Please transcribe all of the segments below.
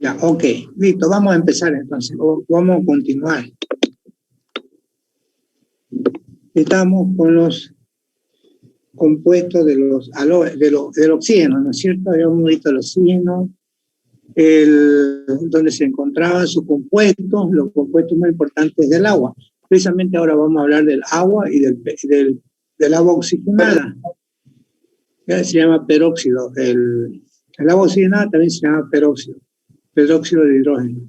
Ya, ok, listo, vamos a empezar entonces, vamos a continuar. Estamos con los compuestos del oxígeno, ¿no es cierto? Habíamos visto el oxígeno, donde se encontraban sus compuestos, los compuestos más importantes del agua. Precisamente ahora vamos a hablar del agua y del agua oxigenada. Se llama peróxido. El agua oxigenada también se llama peróxido de hidrógeno.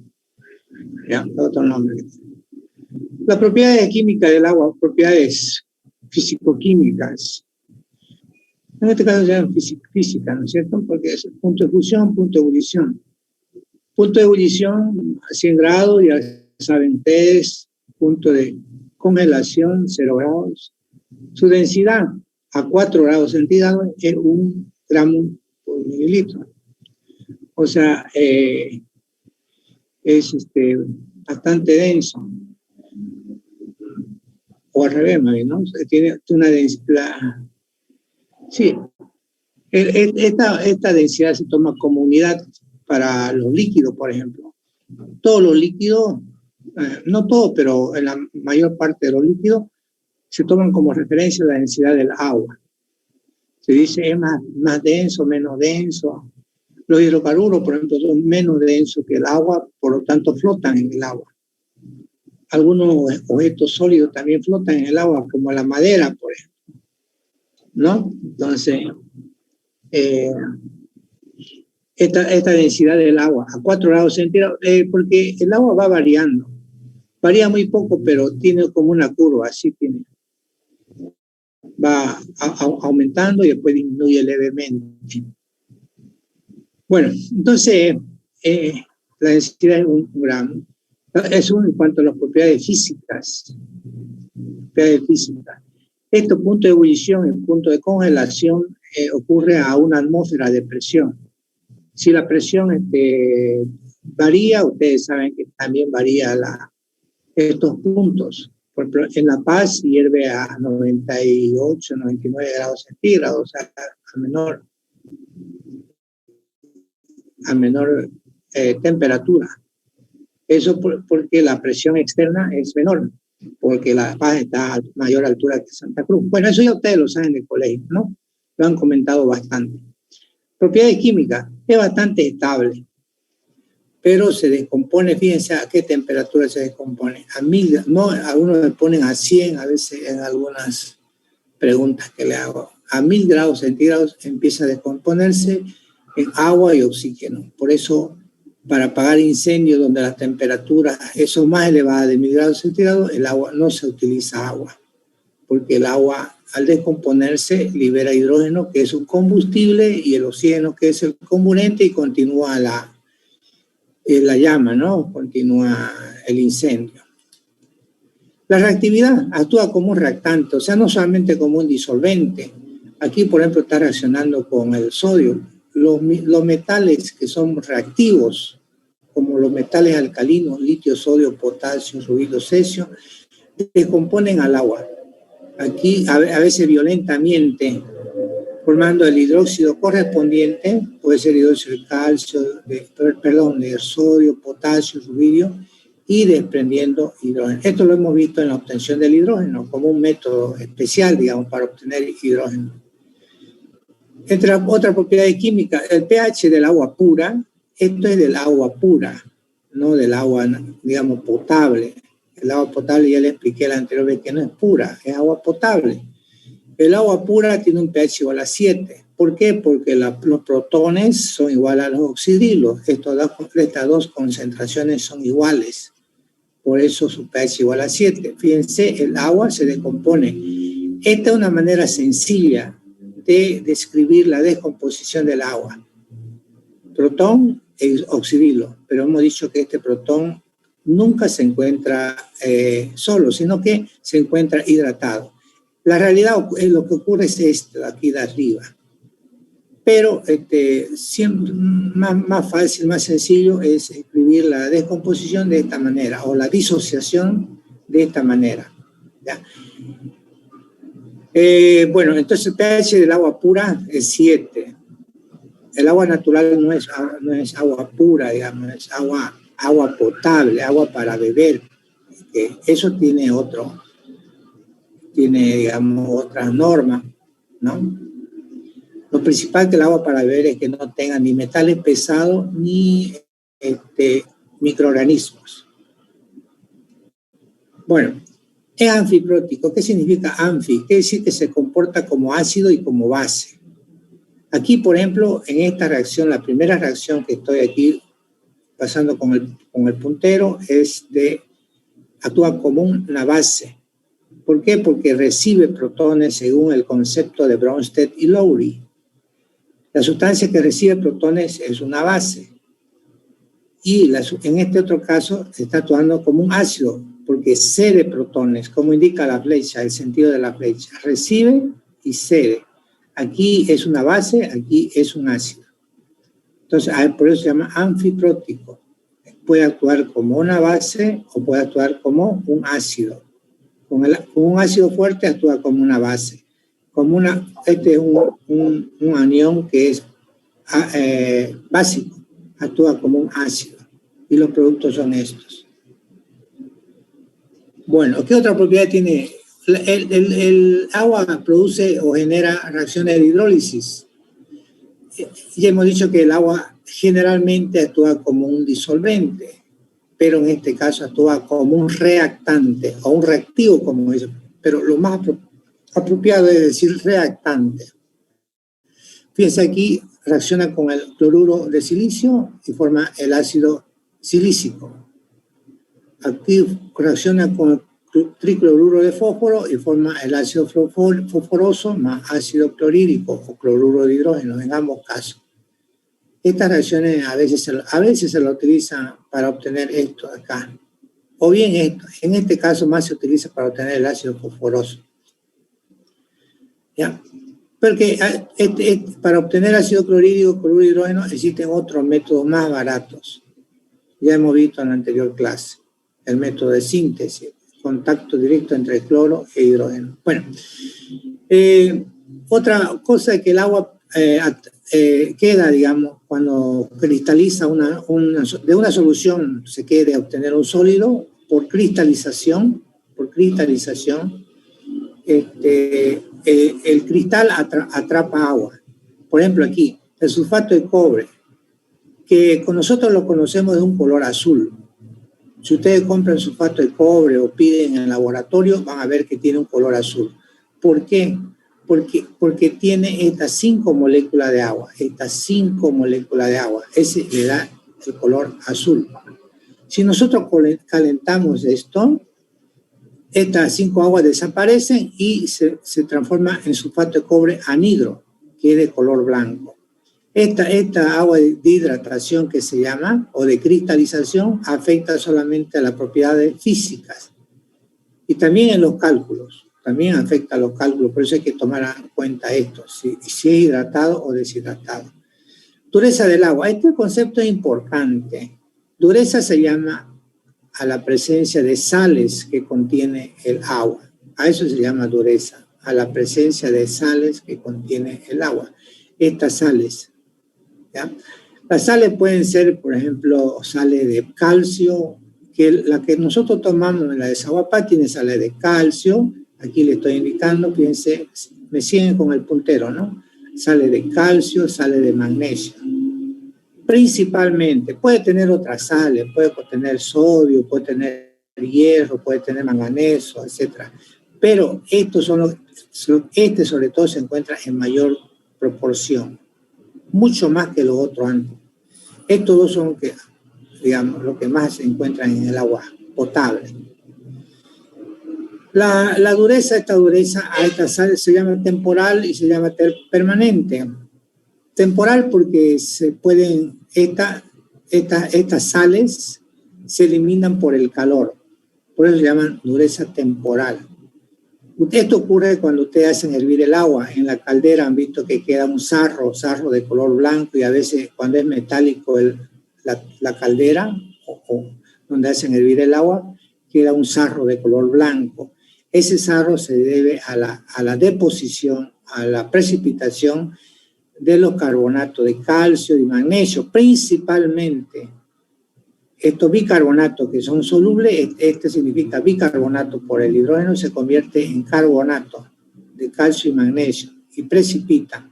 Ya, otro nombre. Las propiedades químicas del agua, propiedades físico-químicas. En este caso se llama física, ¿no es cierto? Porque es el punto de fusión, punto de ebullición. Punto de ebullición a 100 grados, ya saben ustedes, punto de congelación, 0 grados. Su densidad a 4 grados centígrados es 1 gramo por mililitro. O sea, es bastante denso. O al revés, ¿no? Tiene una densidad. Sí, esta densidad se toma como unidad para los líquidos, por ejemplo. Todos los líquidos, no todos, pero en la mayor parte de los líquidos, se toman como referencia la densidad del agua. Se dice es más denso, menos denso. Los hidrocarburos, por ejemplo, son menos densos que el agua, por lo tanto flotan en el agua. Algunos objetos sólidos también flotan en el agua, como la madera, por ejemplo, ¿no? Entonces, esta densidad del agua a 4 grados centígrados, porque el agua va variando. Varía muy poco, pero tiene como una curva, así tiene. Va aumentando y después disminuye levemente. Bueno, entonces, la densidad es 1 gramo. Eso en cuanto a las propiedades físicas. Este punto de ebullición, el punto de congelación, ocurre a una atmósfera de presión. Si la presión varía, ustedes saben que también varía estos puntos. Por ejemplo, en La Paz hierve a 98, 99 grados centígrados, o sea, a menor temperatura. Eso porque la presión externa es menor, porque La Paz está a mayor altura que Santa Cruz. Bueno, eso ya ustedes lo saben del colegio, ¿no? Lo han comentado bastante. Propiedades químicas, es bastante estable, pero se descompone, fíjense a qué temperatura se descompone. A 1000, no, algunos me ponen a 100, a veces en algunas preguntas que le hago. A 1000 grados centígrados empieza a descomponerse en agua y oxígeno. Por eso, para apagar incendios donde las temperaturas son más elevadas de 1000 grados centígrados, el agua no se utiliza agua, porque el agua al descomponerse libera hidrógeno, que es un combustible, y el oxígeno, que es el comburente, y continúa la llama, ¿no? Continúa el incendio. La reactividad actúa como un reactante, o sea, no solamente como un disolvente. Aquí, por ejemplo, está reaccionando con el sodio. Los metales que son reactivos, como los metales alcalinos, litio, sodio, potasio, rubilo, cesio, descomponen al agua. Aquí, a veces violentamente, formando el hidróxido correspondiente, puede ser hidróxido de calcio, de sodio, potasio, rubidio, y desprendiendo hidrógeno. Esto lo hemos visto en la obtención del hidrógeno, como un método especial, digamos, para obtener hidrógeno. Entre otras propiedades químicas, el pH del agua pura, esto es del agua pura, no del agua, digamos, potable. El agua potable, ya le expliqué la anterior vez que no es pura, es agua potable. El agua pura tiene un pH igual a 7. ¿Por qué? Porque los protones son iguales a los oxidrilos. Estas dos concentraciones son iguales. Por eso su pH igual a 7. Fíjense, el agua se descompone. Esta es una manera sencilla de describir la descomposición del agua. Protón e oxidrilo. Pero hemos dicho que este protón nunca se encuentra solo, sino que se encuentra hidratado. La realidad, lo que ocurre es esto, aquí de arriba. Pero siempre más fácil, más sencillo es escribir la descomposición de esta manera, o la disociación de esta manera. ¿Ya? Bueno, entonces el pH del agua pura es 7. el agua natural no es agua pura, digamos, es agua potable, agua para beber. Que eso tiene, digamos, otras normas, ¿no? Lo principal que el agua para beber es que no tenga ni metales pesados ni microorganismos. Bueno, es anfiprótico. ¿Qué significa anfi? Quiere decir que se comporta como ácido y como base. Aquí, por ejemplo, en esta reacción, la primera reacción que estoy aquí pasando con el puntero actúa como una base. ¿Por qué? Porque recibe protones según el concepto de Bronsted y Lowry. La sustancia que recibe protones es una base. Y en este otro caso está actuando como un ácido, porque cede protones, como indica la flecha, el sentido de la flecha. Recibe y cede. Aquí es una base, aquí es un ácido. Entonces, por eso se llama anfiprótico. Puede actuar como una base o puede actuar como un ácido. Con un ácido fuerte actúa como una base. Este es un anión que es básico, actúa como un ácido. Y los productos son estos. Bueno, ¿qué otra propiedad tiene? El agua produce o genera reacciones de hidrólisis. Ya hemos dicho que el agua generalmente actúa como un disolvente, pero en este caso actúa como un reactante o un reactivo, como dice. Pero lo más apropiado es decir reactante. Fíjense aquí, reacciona con el cloruro de silicio y forma el ácido silícico. Aquí reacciona con el tricloruro de fósforo y forma el ácido fosforoso más ácido clorhídrico o cloruro de hidrógeno, en ambos casos. Estas reacciones a veces se lo utilizan para obtener esto acá. O bien esto, en este caso más se utiliza para obtener el ácido fosforoso. ¿Ya? Porque para obtener ácido clorhídrico, cloruro de hidrógeno, existen otros métodos más baratos. Ya hemos visto en la anterior clase. El método de síntesis, contacto directo entre cloro e hidrógeno. Bueno, otra cosa es que el agua queda, digamos, cuando cristaliza de una solución se quiere obtener un sólido por cristalización, el cristal atrapa agua. Por ejemplo, aquí, el sulfato de cobre, que nosotros lo conocemos de un color azul. Si ustedes compran sulfato de cobre o piden en el laboratorio, van a ver que tiene un color azul. ¿Por qué? Porque tiene estas 5 moléculas de agua. Ese le da el color azul. Si nosotros calentamos esto, estas 5 aguas desaparecen y se transforma en sulfato de cobre anhidro, que es de color blanco. Esta agua de hidratación que se llama, o de cristalización, afecta solamente a las propiedades físicas. Y también en los cálculos, también afecta a los cálculos, por eso hay que tomar en cuenta esto, si es hidratado o deshidratado. Dureza del agua, este concepto es importante. Dureza se llama a la presencia de sales que contiene el agua. A eso se llama dureza, a la presencia de sales que contiene el agua. Estas sales, ¿ya? Las sales pueden ser, por ejemplo, sales de calcio, que la que nosotros tomamos en la desaguapá tiene sales de calcio. Aquí le estoy indicando, fíjense, me siguen con el puntero, ¿no? Sales de calcio, sales de magnesio. Principalmente, puede tener otras sales, puede tener sodio, puede tener hierro, puede tener manganeso, etc. Pero estos sobre todo se encuentra en mayor proporción, mucho más que los otros antes. Estos dos son, digamos, lo que más se encuentran en el agua potable. La dureza, esta sal se llama temporal y se llama permanente. Temporal porque estas sales se eliminan por el calor, por eso se llaman dureza temporal. Esto ocurre cuando ustedes hacen hervir el agua. En la caldera han visto que queda un sarro de color blanco, y a veces cuando es metálico la caldera o donde hacen hervir el agua, queda un sarro de color blanco. Ese sarro se debe a la deposición, a la precipitación de los carbonatos de calcio y magnesio, principalmente. Estos bicarbonatos que son solubles, este significa bicarbonato por el hidrógeno, se convierte en carbonato de calcio y magnesio y precipita,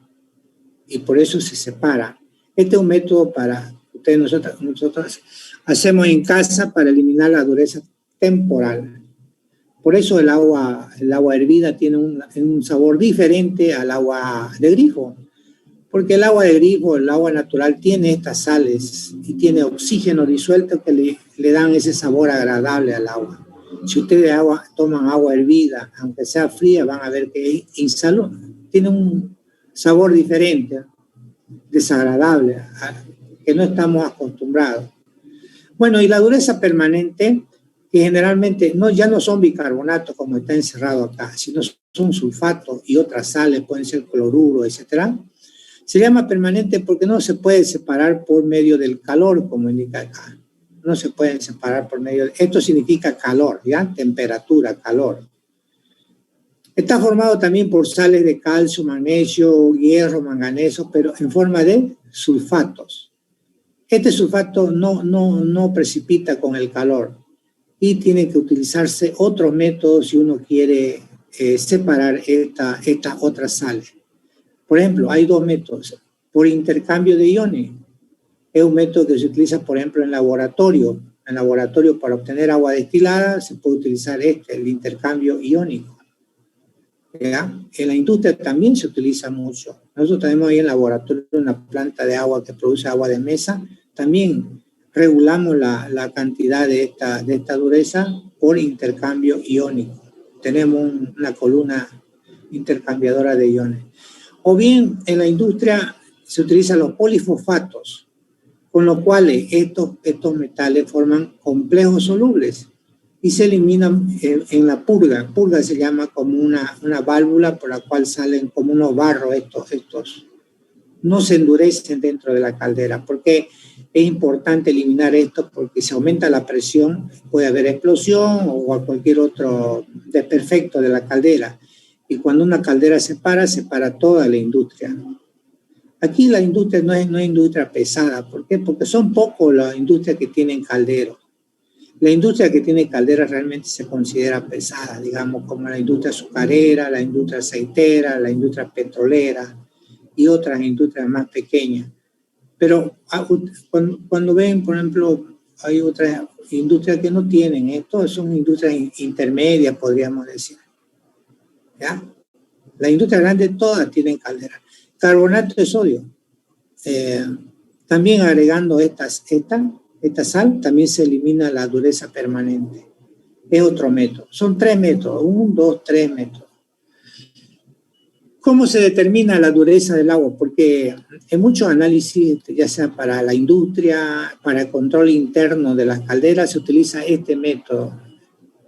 y por eso se separa. Este es un método para ustedes, nosotros hacemos en casa para eliminar la dureza temporal. Por eso el agua hervida tiene un sabor diferente al agua de grifo, porque el agua de grifo, el agua natural, tiene estas sales y tiene oxígeno disuelto que le dan ese sabor agradable al agua. Si ustedes toman agua hervida, aunque sea fría, van a ver que es insalubre, tiene un sabor diferente, desagradable, que no estamos acostumbrados. Bueno, y la dureza permanente, que generalmente ya no son bicarbonatos como está encerrado acá, sino son sulfatos y otras sales, pueden ser cloruro, etcétera. Se llama permanente porque no se puede separar por medio del calor, como indica acá. No se pueden separar por medio esto significa calor, ¿ya? Temperatura, calor. Está formado también por sales de calcio, magnesio, hierro, manganeso, pero en forma de sulfatos. Este sulfato no precipita con el calor y tienen que utilizarse otros métodos si uno quiere separar estas otras sales. Por ejemplo, hay dos métodos. Por intercambio de iones. Es un método que se utiliza, por ejemplo, en laboratorio. En laboratorio, para obtener agua destilada, se puede utilizar el intercambio iónico. ¿Ya? En la industria también se utiliza mucho. Nosotros tenemos ahí en laboratorio una planta de agua que produce agua de mesa. También regulamos la cantidad de esta dureza por intercambio iónico. Tenemos una columna intercambiadora de iones. O bien en la industria se utilizan los polifosfatos, con los cuales estos metales forman complejos solubles y se eliminan en la purga. Purga se llama como una válvula por la cual salen como unos barros estos. No se endurecen dentro de la caldera, porque es importante eliminar esto, porque si aumenta la presión puede haber explosión o cualquier otro desperfecto de la caldera. Y cuando una caldera se para toda la industria. Aquí la industria no es industria pesada. ¿Por qué? Porque son pocos las industrias que tienen calderos. La industria que tiene calderas realmente se considera pesada, digamos, como la industria azucarera, la industria aceitera, la industria petrolera y otras industrias más pequeñas. Pero cuando ven, por ejemplo, hay otras industrias que no tienen esto, son industrias intermedias, podríamos decir. ¿Ya? La industria grande todas tienen caldera. Carbonato de sodio. También agregando esta sal, también se elimina la dureza permanente. Es otro método. Son 3 métodos. 1, 2, 3 métodos. ¿Cómo se determina la dureza del agua? Porque en muchos análisis, ya sea para la industria, para el control interno de las calderas, se utiliza este método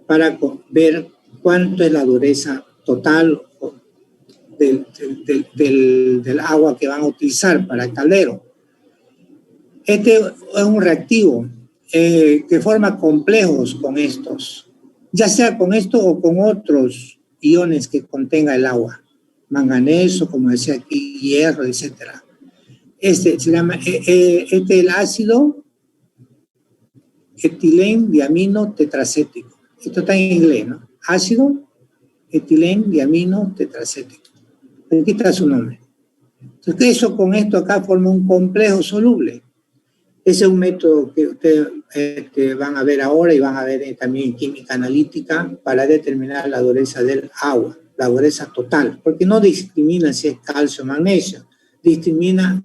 para ver cuánto es la dureza total del agua que van a utilizar para el caldero. Este es un reactivo que forma complejos con estos, ya sea con esto o con otros iones que contenga el agua, manganeso, como decía aquí, hierro, etc. Este se llama el ácido etileno-diamino tetracético. Esto está en inglés, ¿no? Ácido etileno-diamino tetracético. Aquí está su nombre. Entonces, eso con esto acá forma un complejo soluble. Ese es un método que ustedes van a ver ahora y van a ver también en química analítica para determinar la dureza del agua, la dureza total, porque no discrimina si es calcio o magnesio, determina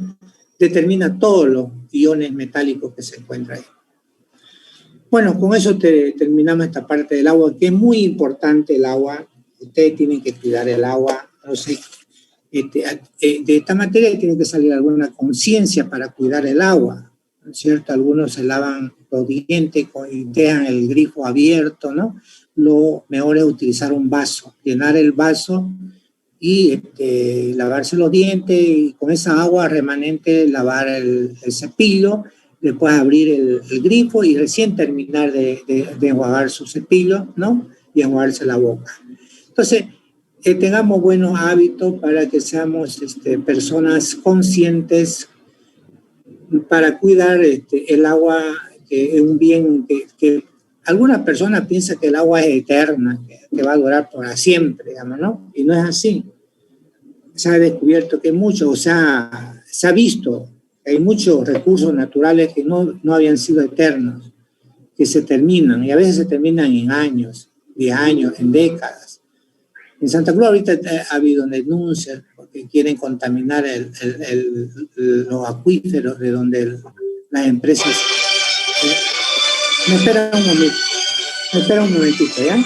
todos los iones metálicos que se encuentran ahí. Bueno, con eso terminamos esta parte del agua, que es muy importante el agua. Ustedes tienen que cuidar el agua, no sé. De esta materia tiene que salir alguna conciencia para cuidar el agua, ¿no es cierto? Algunos se lavan los dientes y dejan el grifo abierto, ¿no? Lo mejor es utilizar un vaso, llenar el vaso y lavarse los dientes y con esa agua remanente lavar el cepillo, después abrir el grifo y recién terminar de enjuagar su cepillo, ¿no? Y enjuagarse la boca. Entonces, tengamos buenos hábitos para que seamos personas conscientes para cuidar el agua, que es un bien que algunas personas piensan que el agua es eterna, que va a durar para siempre, digamos, ¿no? Y no es así. Se ha descubierto que mucho, o sea, se ha visto que hay muchos recursos naturales que no habían sido eternos, que se terminan, y a veces se terminan en años, 10 años, en décadas. En Santa Cruz ahorita ha habido denuncias porque quieren contaminar los acuíferos de donde las empresas... Me espera un momento, me espera un momentito, ¿ya?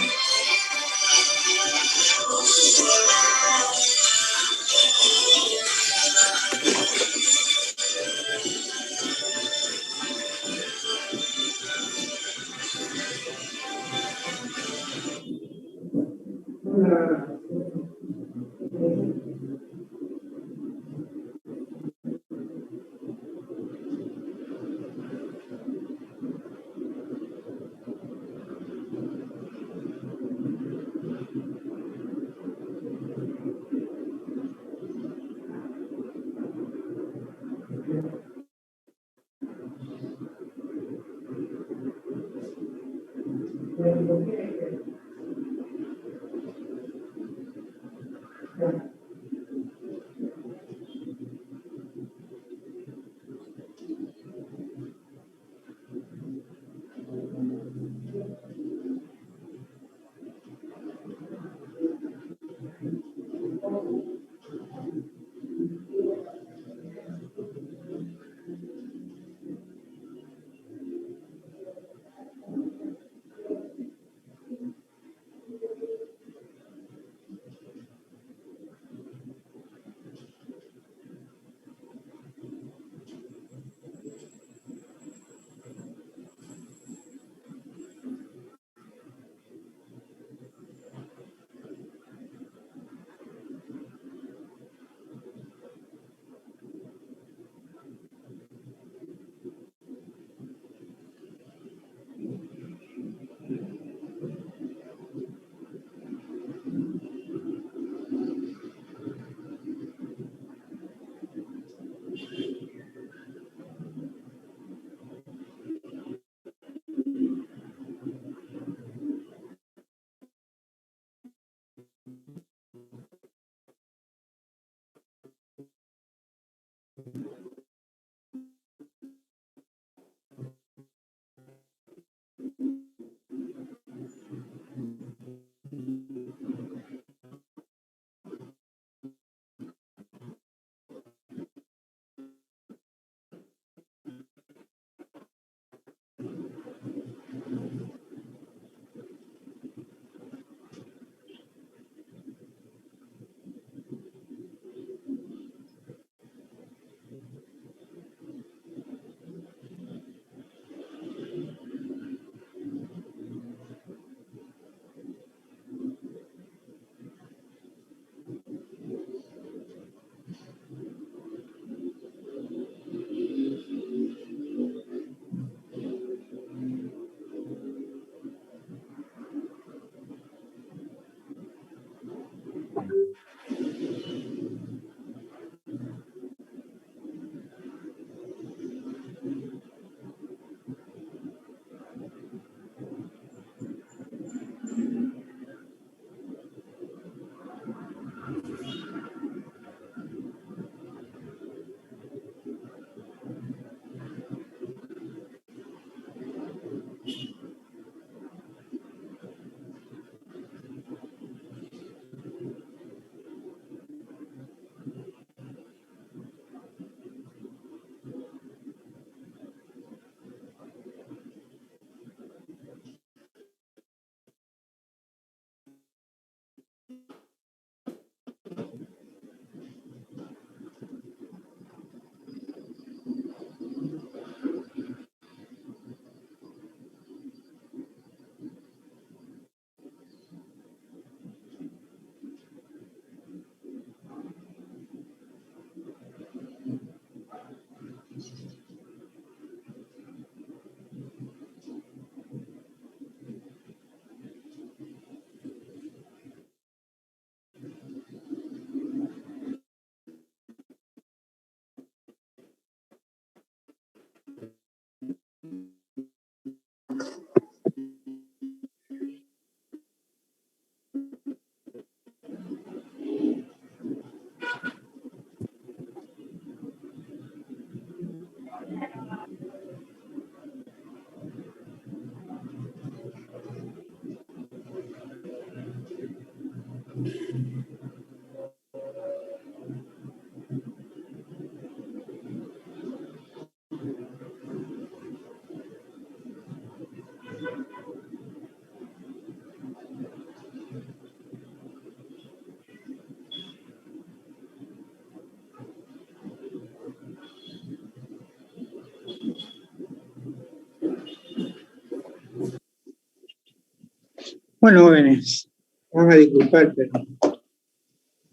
Bueno, jóvenes, van a disculpar, pero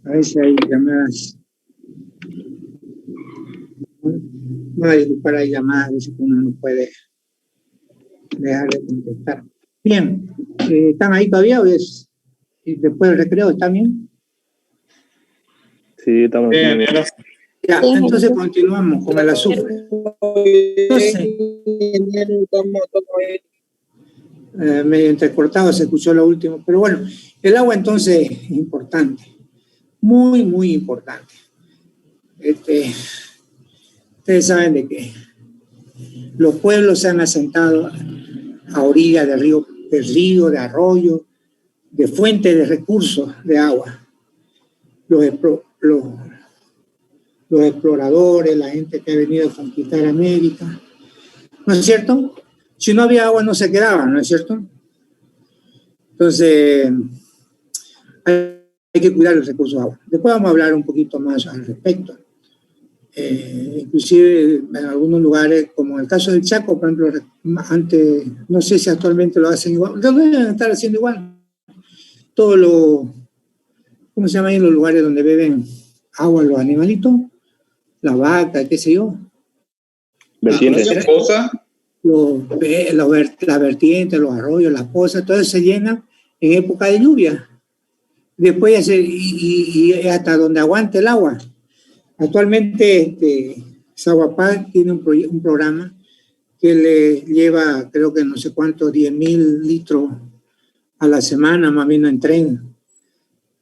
a veces hay llamadas. Van a disculpar, hay llamadas, a veces que uno no puede dejar de contestar. Bien, ¿están ahí todavía o es? ¿Y después del recreo están bien? Sí, estamos bien. Ya, entonces continuamos con el azufre. Entonces, medio entrecortado se escuchó lo último, pero bueno, el agua entonces es importante, muy, muy importante. Ustedes saben de que los pueblos se han asentado a orillas de río, de arroyo, de fuentes de recursos de agua. Los exploradores, la gente que ha venido a conquistar América, ¿no es cierto? Si no había agua no se quedaba, ¿no es cierto? Entonces, hay que cuidar los recursos de agua. Después vamos a hablar un poquito más al respecto. Inclusive en algunos lugares, como en el caso del Chaco, por ejemplo, antes, no sé si actualmente lo hacen igual, deben estar haciendo igual. Todo lo, ¿cómo se llama ahí los lugares donde beben agua los animalitos? La vaca, qué sé yo. Vertientes. La vertiente, los arroyos, las pozas, todo eso se llena en época de lluvia. Después ya y hasta donde aguante el agua. Actualmente Saguapá tiene un programa que le lleva, creo que no sé cuánto, 10.000 litros a la semana, más o menos en tren.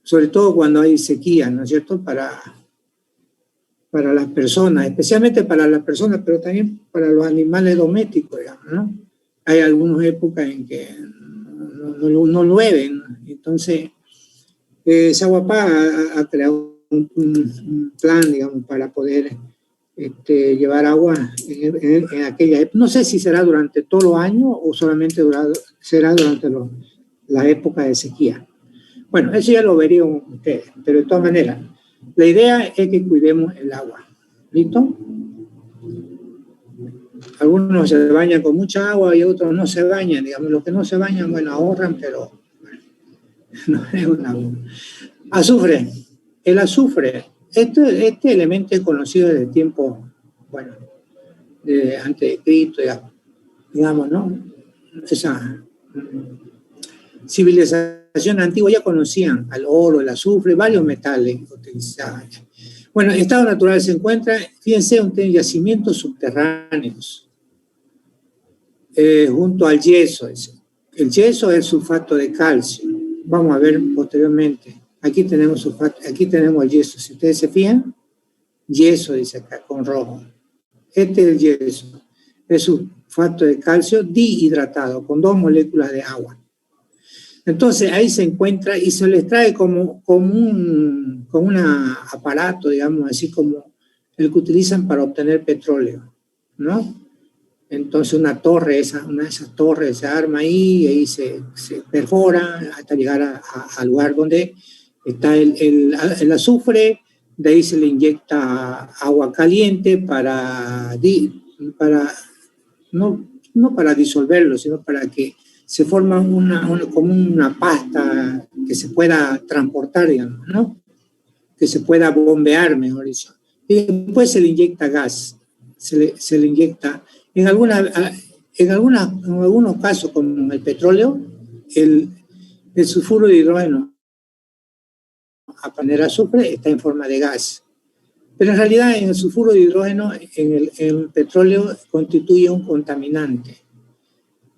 Sobre todo cuando hay sequía, ¿no es cierto? Para las personas, especialmente para las personas, pero también para los animales domésticos, digamos, ¿no? Hay algunas épocas en que no llueven, entonces Saguapá ha creado un plan, digamos, para poder llevar agua en aquella época. No sé si será durante todos los años o solamente será durante la época de sequía. Bueno, eso ya lo verían ustedes, pero de todas maneras, la idea es que cuidemos el agua. ¿Listo? Algunos se bañan con mucha agua y otros no se bañan. Digamos, los que no se bañan, bueno, ahorran, pero no es una... Azufre. El azufre, este elemento es conocido desde tiempo, bueno, de antes de Cristo, digamos, ¿no? Esa civilización antigua ya conocían al oro, el azufre, varios metales utilizaban. Bueno, el estado natural se encuentra, fíjense, en yacimientos subterráneos, junto al yeso. El yeso es sulfato de calcio. Vamos a ver posteriormente. Aquí tenemos el yeso. Si ustedes se fijan, yeso dice acá con rojo. Este es el yeso. Es sulfato de calcio dihidratado con 2 moléculas de agua. Entonces ahí se encuentra y se les trae como un aparato, digamos, así como el que utilizan para obtener petróleo, ¿no? Entonces una de esas torres se arma ahí y ahí se perfora hasta llegar al lugar donde está el azufre. De ahí se le inyecta agua caliente no para disolverlo, sino para que se forma como una pasta que se pueda transportar, digamos, ¿no? Que se pueda bombear, mejor dicho. Y después se le inyecta gas, se le inyecta, en algunos casos, como el petróleo, el sulfuro de hidrógeno, a poner azufre, está en forma de gas. Pero en realidad en el sulfuro de hidrógeno, en el petróleo, constituye un contaminante.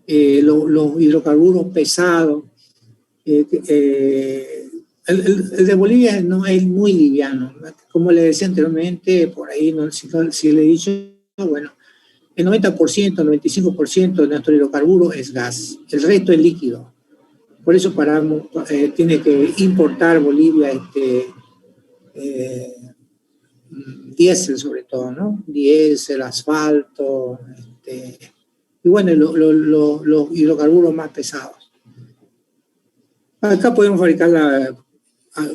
Los hidrocarburos pesados, el de Bolivia no es muy liviano. Como le decía anteriormente, por ahí, si le he dicho, bueno, el 90%, el 95% de nuestro hidrocarburo es gas, el resto es líquido. Por eso tiene que importar Bolivia diésel sobre todo, ¿no? Diésel, asfalto, y bueno, los hidrocarburos más pesados. Acá podemos fabricar la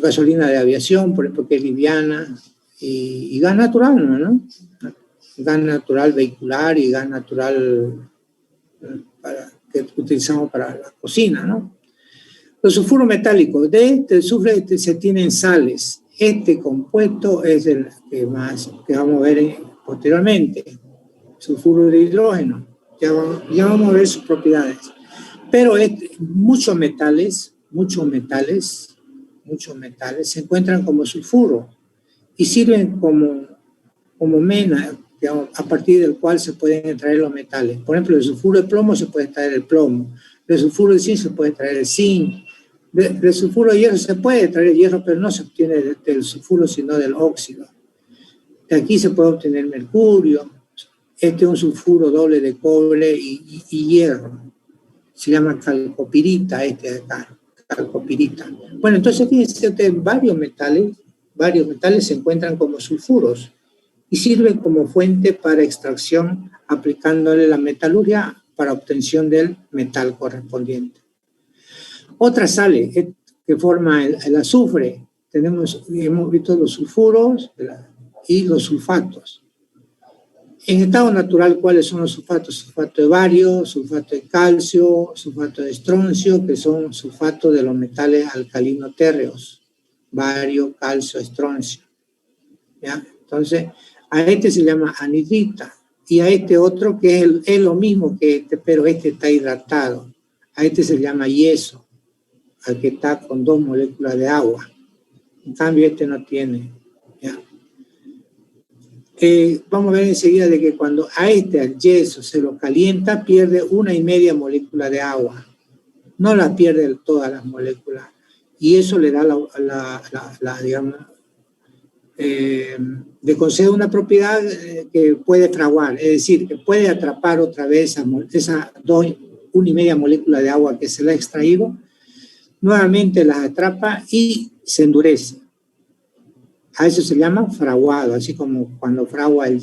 gasolina de aviación, por ejemplo, que es liviana, y gas natural, ¿no? Gas natural vehicular y gas natural que utilizamos para la cocina, ¿no? Los sulfuros metálicos, de este azufre se tienen sales. Este compuesto es el que vamos a ver posteriormente, sulfuro de hidrógeno. Ya vamos a ver sus propiedades. Pero muchos metales se encuentran como sulfuro y sirven como mena, digamos, a partir del cual se pueden extraer los metales. Por ejemplo, del sulfuro de plomo se puede extraer el plomo, del sulfuro de zinc se puede extraer el zinc, del sulfuro de hierro se puede extraer el hierro, pero no se obtiene del sulfuro, sino del óxido. De aquí se puede obtener mercurio. Este es un sulfuro doble de cobre y hierro. Se llama calcopirita este de acá, calcopirita. Bueno, entonces fíjense ustedes, varios metales se encuentran como sulfuros y sirven como fuente para extracción aplicándole la metalurgia para obtención del metal correspondiente. Otras sales que forman el azufre, hemos visto los sulfuros y los sulfatos. En estado natural, ¿cuáles son los sulfatos? Sulfato de bario, sulfato de calcio, sulfato de estroncio, que son sulfatos de los metales alcalino térreos. Bario, calcio, estroncio. ¿Ya? Entonces, a este se llama anhidrita. Y a este otro, que es lo mismo que este, pero este está hidratado. A este se llama yeso, al que está con 2 moléculas de agua. En cambio, este no tiene. ¿Ya? Vamos a ver enseguida de que cuando al yeso se lo calienta, pierde 1,5 molécula de agua. No la pierde todas las moléculas. Y eso le da digamos, le concede una propiedad que puede fraguar, es decir, que puede atrapar otra vez esas 1,5 moléculas de agua que se le ha extraído, nuevamente las atrapa y se endurece. A eso se llama fraguado, así como cuando fragua el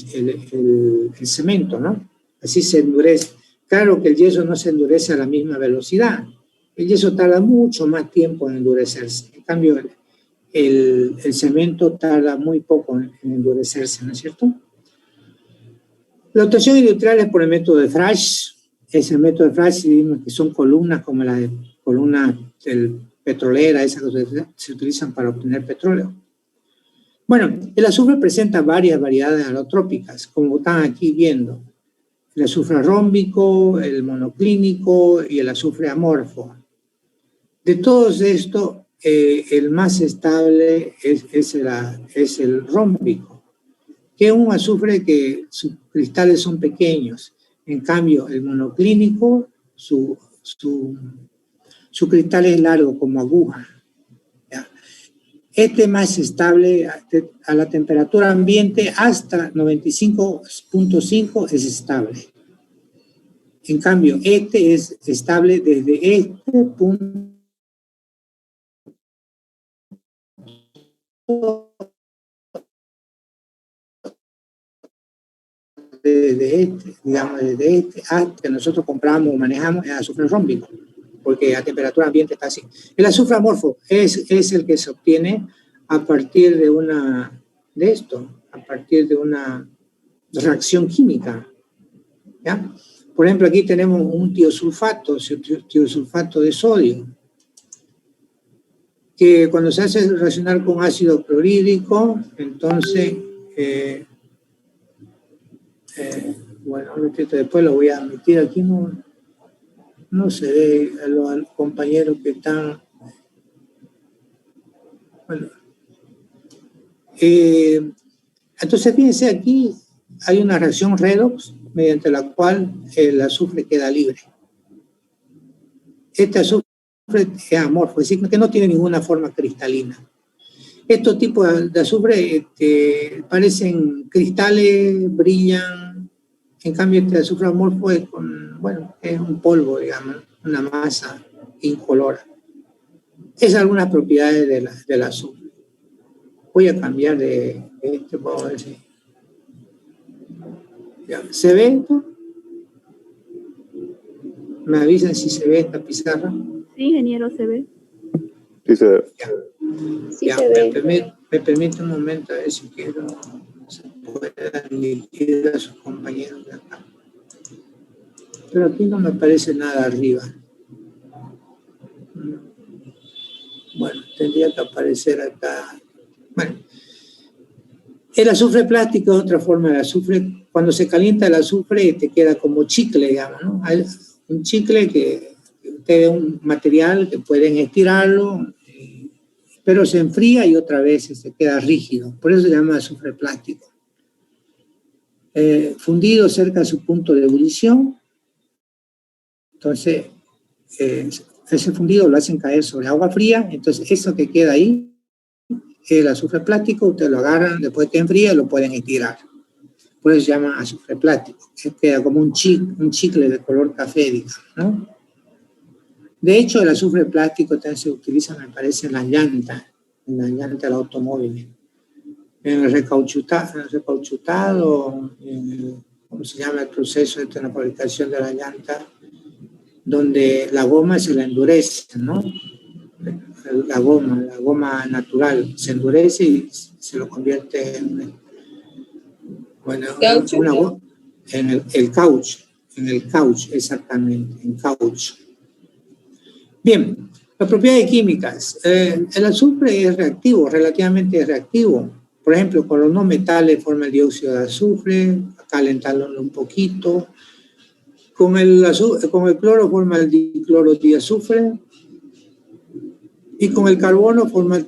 cemento, ¿no? Así se endurece. Claro que el yeso no se endurece a la misma velocidad. El yeso tarda mucho más tiempo en endurecerse. En cambio, el cemento tarda muy poco en endurecerse, ¿no es cierto? La obtención industrial es por el método de Frasch. Ese método de Frasch, que son columnas como las columnas petroleras, esas que se utilizan para obtener petróleo. Bueno, el azufre presenta varias variedades alotrópicas, como están aquí viendo. El azufre rómbico, el monoclínico y el azufre amorfo. De todos estos, el más estable es el rómbico, que es un azufre que sus cristales son pequeños. En cambio, el monoclínico, su cristal es largo como aguja. ¿Ya? Este es más estable a la temperatura ambiente, hasta 95.5 es estable. En cambio, este es estable desde este punto desde este hasta que nosotros compramos o manejamos el azufre rómbico, porque a temperatura ambiente está así. El azufre amorfo es el que se obtiene a partir de una reacción química. ¿Ya? Por ejemplo, aquí tenemos un tiosulfato de sodio, que cuando se hace reaccionar con ácido clorhídrico, entonces, bueno, después lo voy a meter aquí, no se ve a los compañeros que están. Bueno, entonces fíjense, aquí hay una reacción redox mediante la cual el azufre queda libre. Este azufre es amorfo, es decir, que no tiene ninguna forma cristalina. Estos tipos de azufre parecen cristales, brillan. En cambio, este azufre amorfo es un polvo, digamos, una masa incolora. Esas algunas propiedades del azufre. Voy a cambiar de este, vamos a ver si. Ya, ¿se ve esto? ¿Me avisan si se ve esta pizarra? Sí, ingeniero, se ve. Sí, se ve. Ya, Sí, ya se ve. me permite un momento a ver si quiero se puede dirigir a sus compañeros de acá. Pero aquí no me aparece nada arriba. tendría que aparecer acá. Bueno, el azufre plástico es otra forma de azufre. Cuando se calienta el azufre te queda como chicle, digamos, ¿no? Hay un chicle que ustedes un material que pueden estirarlo, pero se enfría y otra vez se queda rígido. Por eso se llama azufre plástico. Fundido cerca de su punto de ebullición. Entonces, ese fundido lo hacen caer sobre agua fría. Entonces, eso que queda ahí, el azufre plástico, ustedes lo agarran, después que enfría, lo pueden estirar. Por eso se llama azufre plástico. Queda como un chicle de color café, digamos, ¿no? De hecho, el azufre plástico también se utiliza, me parece, en las llantas del automóvil. En el recauchutado, ¿cómo se llama el proceso de la fabricación de la llanta? Donde la goma se la endurece, ¿no? La goma natural se endurece y se lo convierte en, bueno, en el caucho, exactamente, en caucho. Bien, las propiedades químicas. El azufre es reactivo, relativamente reactivo. Por ejemplo, con los no metales forma el dióxido de azufre, calentarlo un poquito. Con el cloro forma el dicloro diazufre y con el carbono forma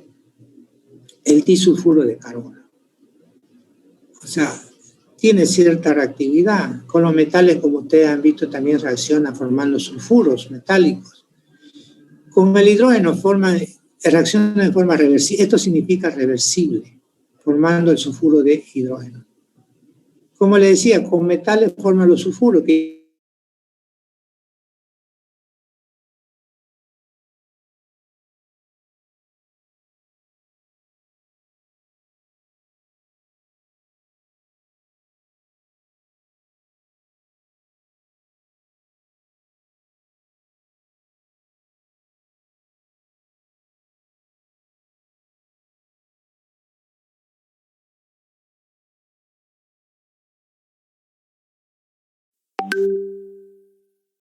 el disulfuro de carbono. O sea, tiene cierta reactividad. Con los metales, como ustedes han visto, también reacciona formando sulfuros metálicos. Con el hidrógeno reacciona de forma reversible. Esto significa reversible, formando el sulfuro de hidrógeno. Como les decía, con metales forman los sulfuros, que